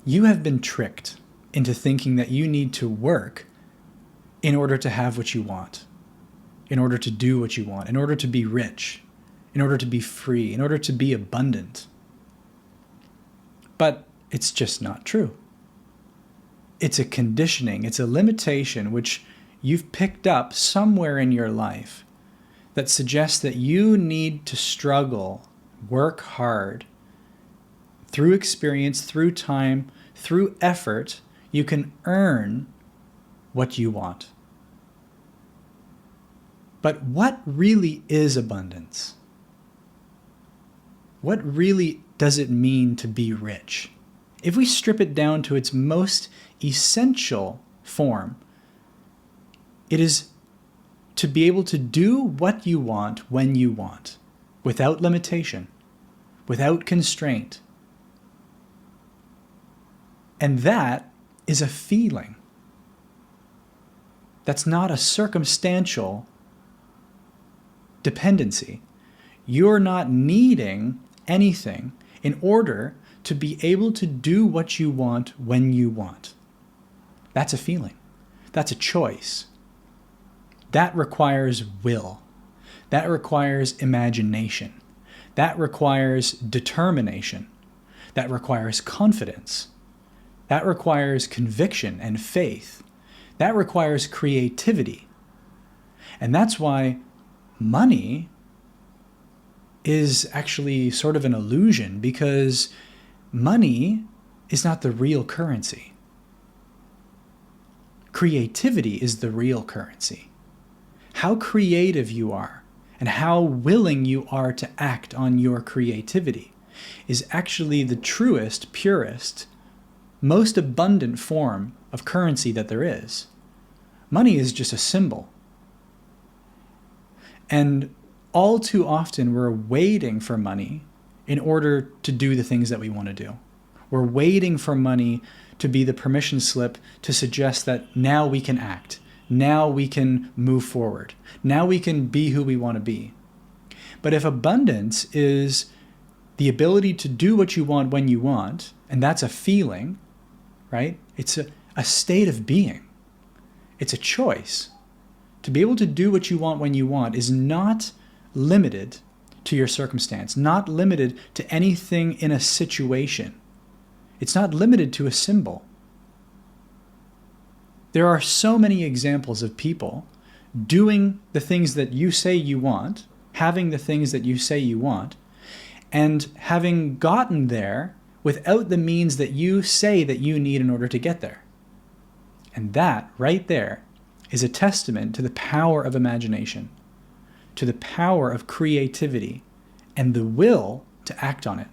You have been tricked into thinking that you need to work in order to have what you want, in order to do what you want, in order to be rich, in order to be free, in order to be abundant. But it's just not true. It's a conditioning, it's a limitation which you've picked up somewhere in your life that suggests that you need to struggle, work hard, through experience, through time, through effort, you can earn what you want. But what really is abundance? What really does it mean to be rich? If we strip it down to its most essential form, it is to be able to do what you want when you want, without limitation, without constraint. And that is a feeling. That's not a circumstantial dependency. You're not needing anything in order to be able to do what you want when you want. That's a feeling. That's a choice. That requires will. That requires imagination. That requires determination. That requires confidence. That requires conviction and faith. That requires creativity. And that's why money is actually sort of an illusion, because money is not the real currency. Creativity is the real currency. How creative you are and how willing you are to act on your creativity is actually the truest, purest, most abundant form of currency that there is. Money is just a symbol. And all too often we're waiting for money in order to do the things that we want to do. We're waiting for money to be the permission slip to suggest that now we can act. Now we can move forward. Now we can be who we want to be. But if abundance is the ability to do what you want when you want, and that's a feeling, right? It's a state of being. It's a choice. To be able to do what you want when you want is not limited to your circumstance, not limited to anything in a situation. It's not limited to a symbol. There are so many examples of people doing the things that you say you want, having the things that you say you want, and having gotten there without the means that you say that you need in order to get there. And that right there is a testament to the power of imagination, to the power of creativity, and the will to act on it.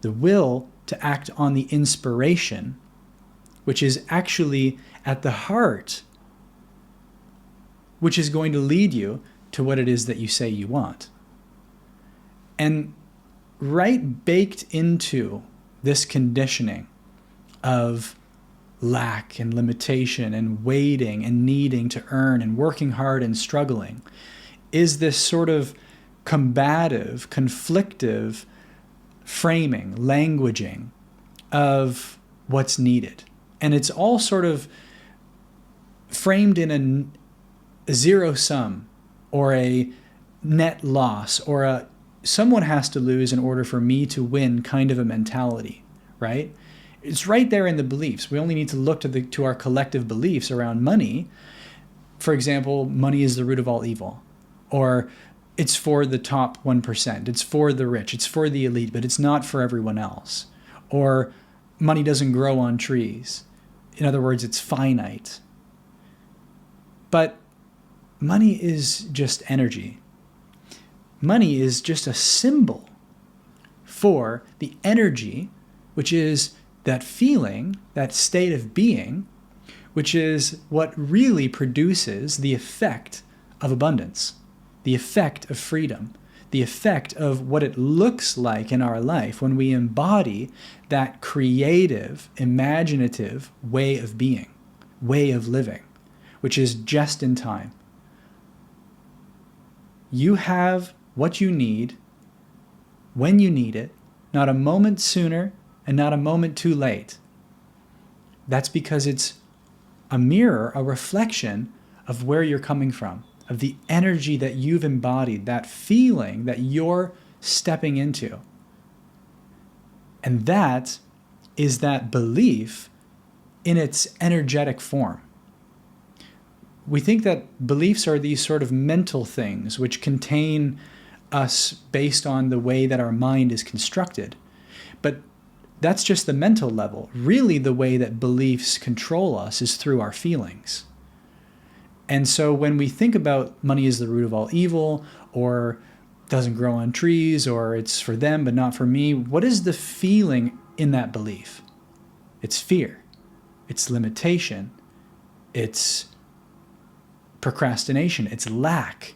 The will to act on the inspiration, which is actually at the heart, which is going to lead you to what it is that you say you want. And right baked into this conditioning of lack and limitation and waiting and needing to earn and working hard and struggling is this sort of combative, conflictive framing, languaging of what's needed. And it's all sort of framed in a zero sum or a net loss or a someone has to lose in order for me to win kind of a mentality, right? It's right there in the beliefs. We only need to look to our collective beliefs around money. For example, money is the root of all evil, or it's for the top 1%, it's for the rich, it's for the elite, but it's not for everyone else. Or money doesn't grow on trees. In other words, it's finite. But money is just energy. Money is just a symbol for the energy, which is that feeling, that state of being, which is what really produces the effect of abundance, the effect of freedom, the effect of what it looks like in our life when we embody that creative, imaginative way of being, way of living, which is just in time. You have what you need when you need it, not a moment sooner and not a moment too late. That's because it's a mirror, a reflection of where you're coming from, of the energy that you've embodied, that feeling that you're stepping into. And that is that belief in its energetic form. We think that beliefs are these sort of mental things which contain us based on the way that our mind is constructed. But that's just the mental level. Really, the way that beliefs control us is through our feelings. And so when we think about money is the root of all evil, or doesn't grow on trees, or it's for them but not for me, what is the feeling in that belief? It's fear. It's limitation. It's procrastination. It's lack.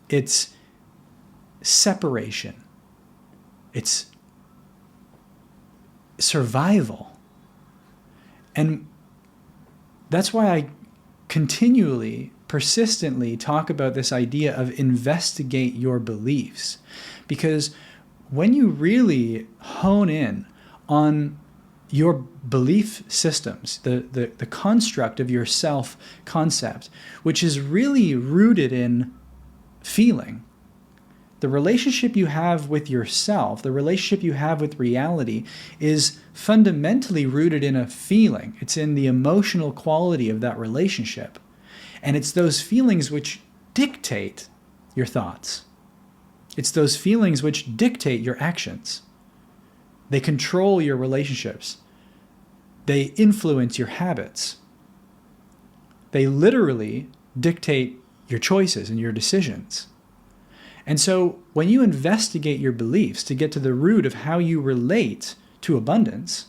It's separation. It's survival. And that's why I continually, persistently talk about this idea of investigate your beliefs. Because when you really hone in on your belief systems, the construct of your self-concept, which is really rooted in feeling, the relationship you have with yourself, the relationship you have with reality is fundamentally rooted in a feeling. It's in the emotional quality of that relationship. And it's those feelings which dictate your thoughts. It's those feelings which dictate your actions. They control your relationships. They influence your habits. They literally dictate your choices and your decisions. And so when you investigate your beliefs to get to the root of how you relate to abundance,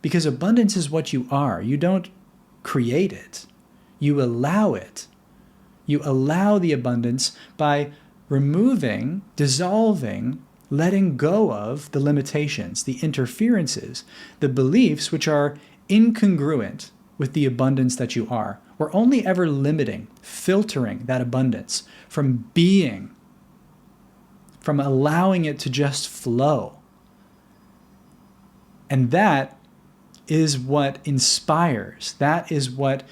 because abundance is what you are, you don't create it, you allow it. You allow the abundance by removing, dissolving, letting go of the limitations, the interferences, the beliefs which are incongruent with the abundance that you are. We're only ever limiting, filtering that abundance from being, from allowing it to just flow. And that is what inspires. That is what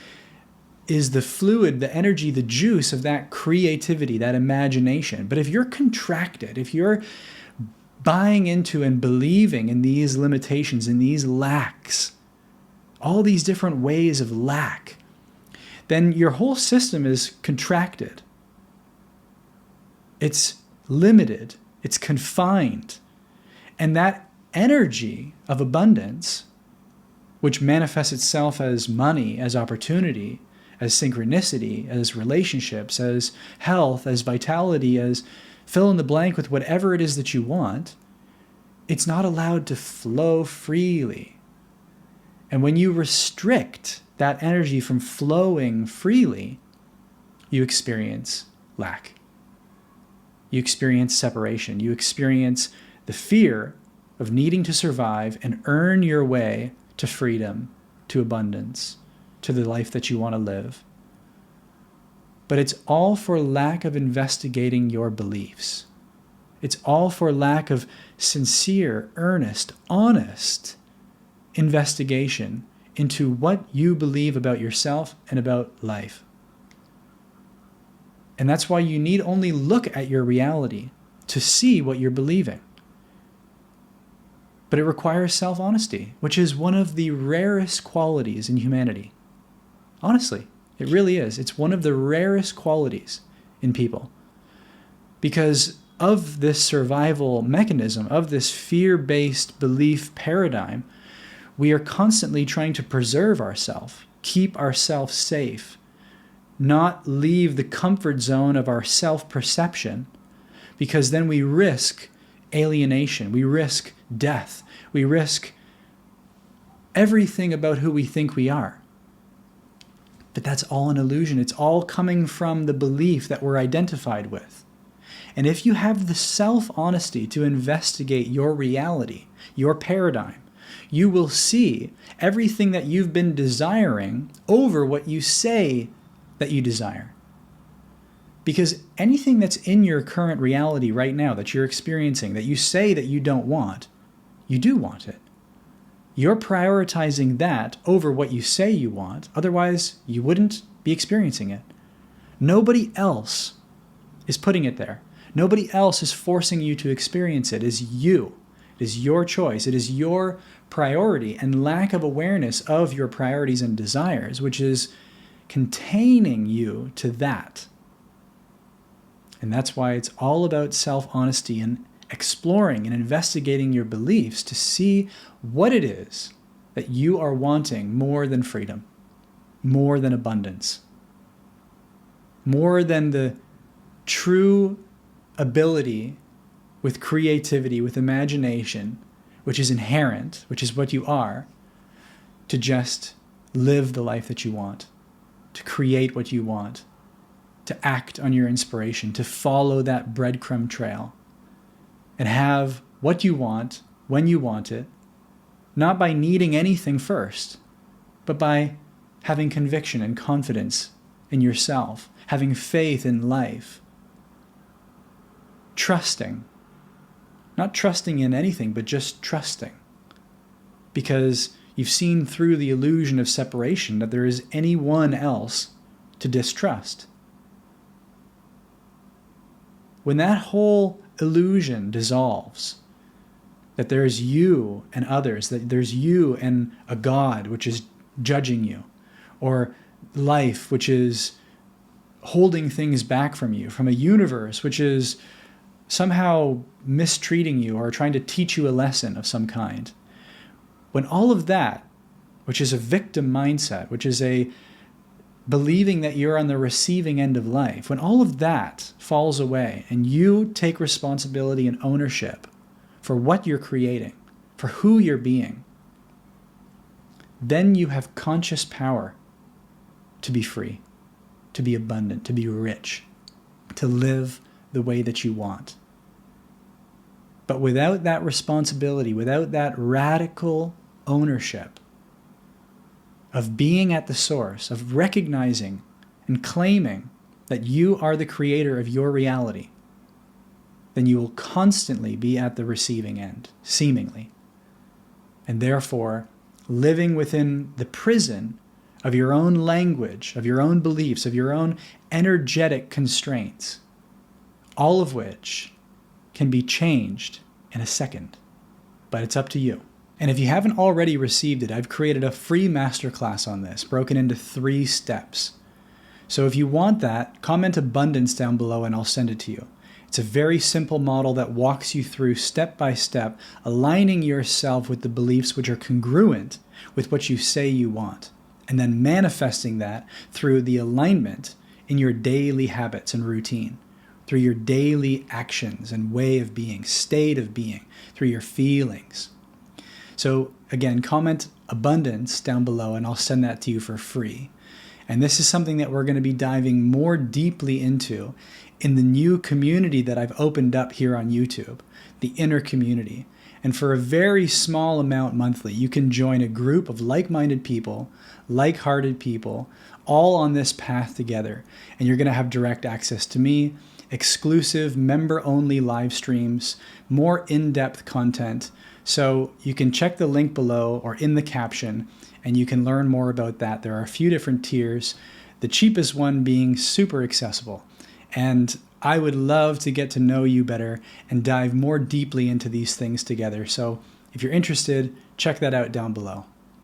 is the fluid, the energy, the juice of that creativity, that imagination. But if you're contracted, if you're buying into and believing in these limitations, in these lacks, all these different ways of lack, then your whole system is contracted. It's limited. It's confined. And that energy of abundance, which manifests itself as money, as opportunity, as synchronicity, as relationships, as health, as vitality, as fill in the blank with whatever it is that you want, it's not allowed to flow freely. And when you restrict that energy from flowing freely, you experience lack. You experience separation. You experience the fear of needing to survive and earn your way to freedom, to abundance, to the life that you want to live. But it's all for lack of investigating your beliefs. It's all for lack of sincere, earnest, honest investigation into what you believe about yourself and about life. And that's why you need only look at your reality to see what you're believing. But it requires self-honesty, which is one of the rarest qualities in humanity. Honestly, it really is. It's one of the rarest qualities in people. Because of this survival mechanism, of this fear-based belief paradigm, we are constantly trying to preserve ourselves, keep ourselves safe, not leave the comfort zone of our self-perception, because then we risk alienation, we risk death, we risk everything about who we think we are. But that's all an illusion. It's all coming from the belief that we're identified with. And if you have the self-honesty to investigate your reality, your paradigm, you will see everything that you've been desiring over what you say that you desire. Because anything that's in your current reality right now that you're experiencing, that you say that you don't want, you do want it. You're prioritizing that over what you say you want. Otherwise, you wouldn't be experiencing it. Nobody else is putting it there. Nobody else is forcing you to experience it. It is you. It is your choice. It is your priority and lack of awareness of your priorities and desires, which is containing you to that. And that's why it's all about self-honesty and exploring and investigating your beliefs to see what it is that you are wanting more than freedom, more than abundance, more than the true ability with creativity, with imagination, which is inherent, which is what you are, to just live the life that you want, to create what you want, to act on your inspiration, to follow that breadcrumb trail and have what you want when you want it, not by needing anything first, but by having conviction and confidence in yourself, having faith in life, trusting, not trusting in anything, but just trusting, because you've seen through the illusion of separation that there is anyone else to distrust. When that whole illusion dissolves, that there's you and others, that there's you and a God which is judging you, or life which is holding things back from you, from a universe which is somehow mistreating you or trying to teach you a lesson of some kind. When all of that, which is a victim mindset, which is a believing that you're on the receiving end of life, when all of that falls away and you take responsibility and ownership for what you're creating, for who you're being, then you have conscious power to be free, to be abundant, to be rich, to live the way that you want. But without that responsibility, without that radical ownership of being at the source, of recognizing and claiming that you are the creator of your reality, then you will constantly be at the receiving end, seemingly. And therefore, living within the prison of your own language, of your own beliefs, of your own energetic constraints, all of which can be changed in a second. But it's up to you. And if you haven't already received it, I've created a free masterclass on this, broken into 3 steps. So if you want that, comment abundance down below and I'll send it to you. It's a very simple model that walks you through step by step, aligning yourself with the beliefs which are congruent with what you say you want, and then manifesting that through the alignment in your daily habits and routine, through your daily actions and way of being, state of being, through your feelings. So again, comment abundance down below and I'll send that to you for free. And this is something that we're going to be diving more deeply into in the new community that I've opened up here on YouTube, the inner community. And for a very small amount monthly, you can join a group of like-minded people, like-hearted people, all on this path together. And you're going to have direct access to me, exclusive member-only live streams, more in-depth content. So you can check the link below or in the caption and you can learn more about that. There are a few different tiers, the cheapest one being super accessible. And I would love to get to know you better and dive more deeply into these things together. So if you're interested, check that out down below.